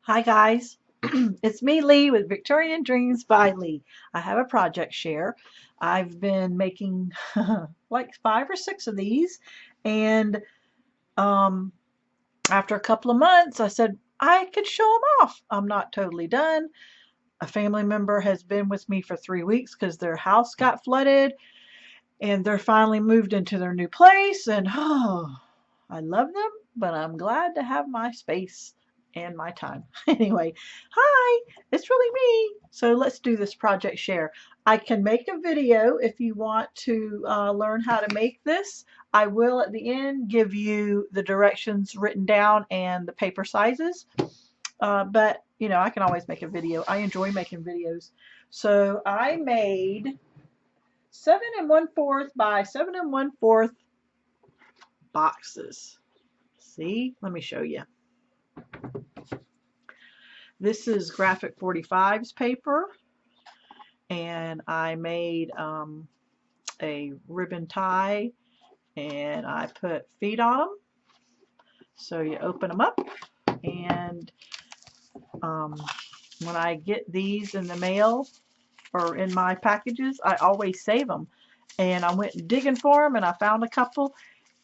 Hi guys, it's me Leigh with Victorian Dreams by Leigh. I have a project share. I've been making like 5 or 6 of these, and um, after a couple of months I said I could show them off. I'm not totally done. A family member has been with me for 3 weeks because their house got flooded and they're finally moved into their new place, and I love them, but I'm glad to have my space and my time. Anyway, hi, it's really me. So let's do this project share. I can make a video if you want to learn how to make this. I will at the end give you the directions written down and the paper sizes. But you know, I can always make a video. I enjoy making videos. So I made 7 1/4 by 7 1/4 boxes. See, let me show you. This is graphic 45's paper, and I made a ribbon tie, and I put feet on them. So you open them up, and when I get these in the mail or in my packages, I always save them. And I went digging for them, and I found a couple,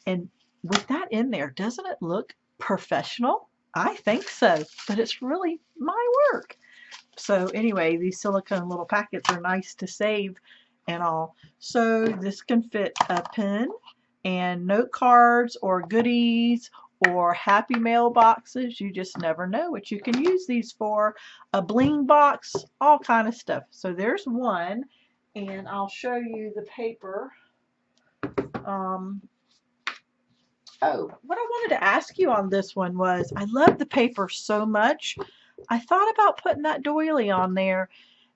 and with that in there, doesn't it look professional? I think so, but it's really my work. So anyway, these silicone little packets are nice to save and all. So this can fit a pen and note cards or goodies or happy mail boxes. You just never know what you can use these for. A bling box, all kind of stuff. So there's one, and I'll show you the paper. Oh, what I wanted to ask you on this one was, I love the paper so much. I thought about putting that doily on there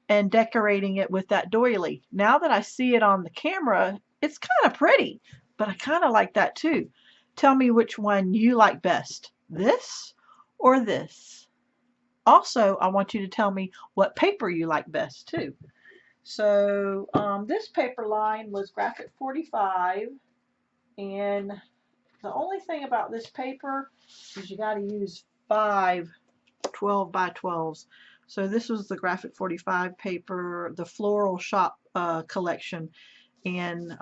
and decorating it with that doily. Now that I see it on the camera, it's kind of pretty, but I kind of like that too. Tell me which one you like best, this or this. Also, I want you to tell me what paper you like best too. So this paper line was graphic 45, and the only thing about this paper is you got to use 5 12 by 12s. So this was the graphic 45 paper, the floral shop collection, and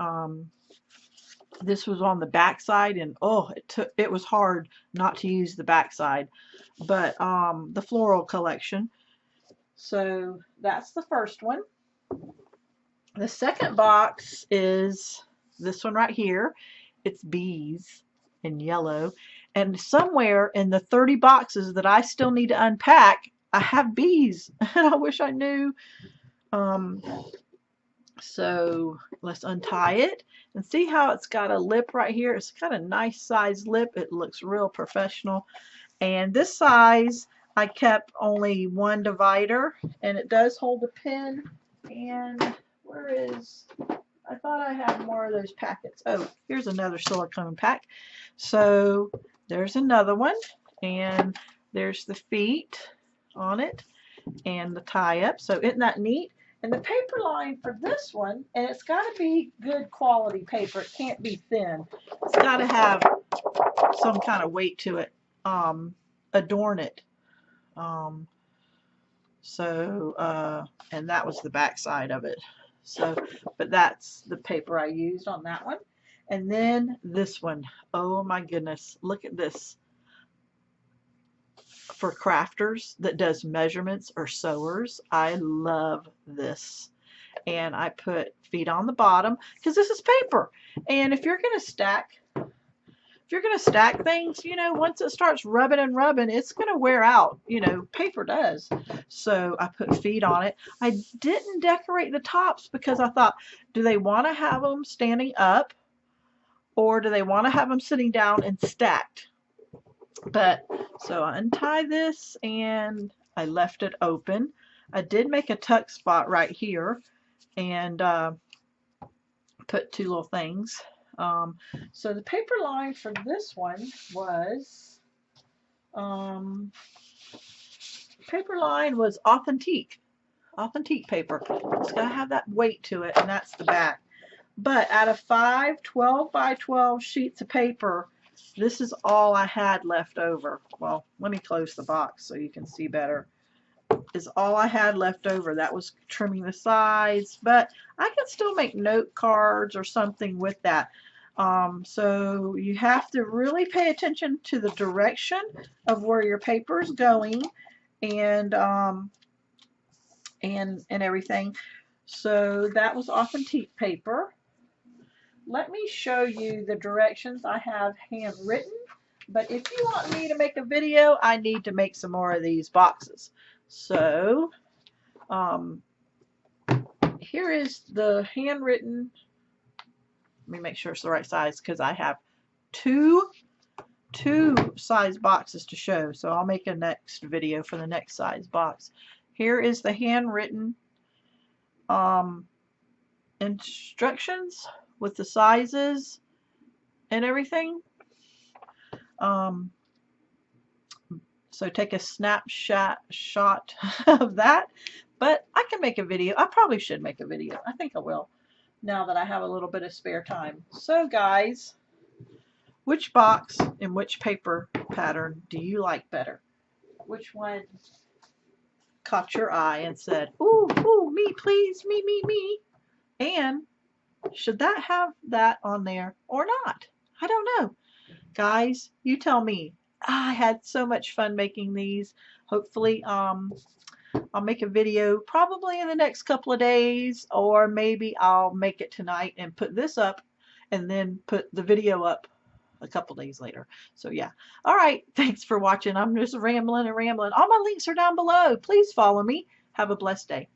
this was on the back side, and oh, it was hard not to use the back side, but the floral collection. So that's the first one. The second box is this one right here. It's bees in yellow. And somewhere in the 30 boxes that I still need to unpack, I have bees. And I wish I knew. Um, so let's untie it and see how it's got a lip right here. It's got a nice size lip. It looks real professional. And this size, I kept only one divider, and it does hold a pin. And where is, I thought I had more of those packets. Oh, here's another silicone pack. So there's another one, and there's the feet on it and the tie up. So isn't that neat? And the paper line for this one, and it's got to be good quality paper. It can't be thin. It's got to have some kind of weight to it. Adorn it. Um, and that was the back side of it. So, but that's the paper I used on that one. And then this one. Oh my goodness. Look at this. For crafters that does measurements or sewers, I love this. And I put feet on the bottom because this is paper. And if you're going to stack things, you know, once it starts rubbing and rubbing, it's going to wear out. You know, paper does. So I put feet on it. I didn't decorate the tops because I thought, do they want to have them standing up, or do they want to have them sitting down and stacked? But so I untie this, and I left it open. I did make a tuck spot right here, and put 2 little things. So the paper line for this one was, paper line was authentique paper. It's got to have that weight to it, and that's the back. But out of 5 12 by 12 sheets of paper, This is all I had left over. Well, let me close the box so you can see better. Is all I had left over. That was trimming the sides, but I can still make note cards or something with that. So you have to really pay attention to the direction of where your paper is going, and everything. So that was authentic paper. Let me show you the directions I have handwritten. But if you want me to make a video, I need to make some more of these boxes. So here is the handwritten. Let me make sure it's the right size because I have two size boxes to show. So I'll make a next video for the next size box. Here is the handwritten instructions with the sizes and everything. So take a snapshot of that. But I can make a video. I probably should make a video. I think I will, now that I have a little bit of spare time. So guys, which box and which paper pattern do you like better? Which one caught your eye and said, ooh, ooh, me please, me. And should that have that on there or not? I don't know. Guys, you tell me. I had so much fun making these. Hopefully, I'll make a video probably in the next couple of days, or maybe I'll make it tonight and put this up and then put the video up a couple days later. So yeah. All right. Thanks for watching. I'm just rambling and rambling. All my links are down below. Please follow me. Have a blessed day.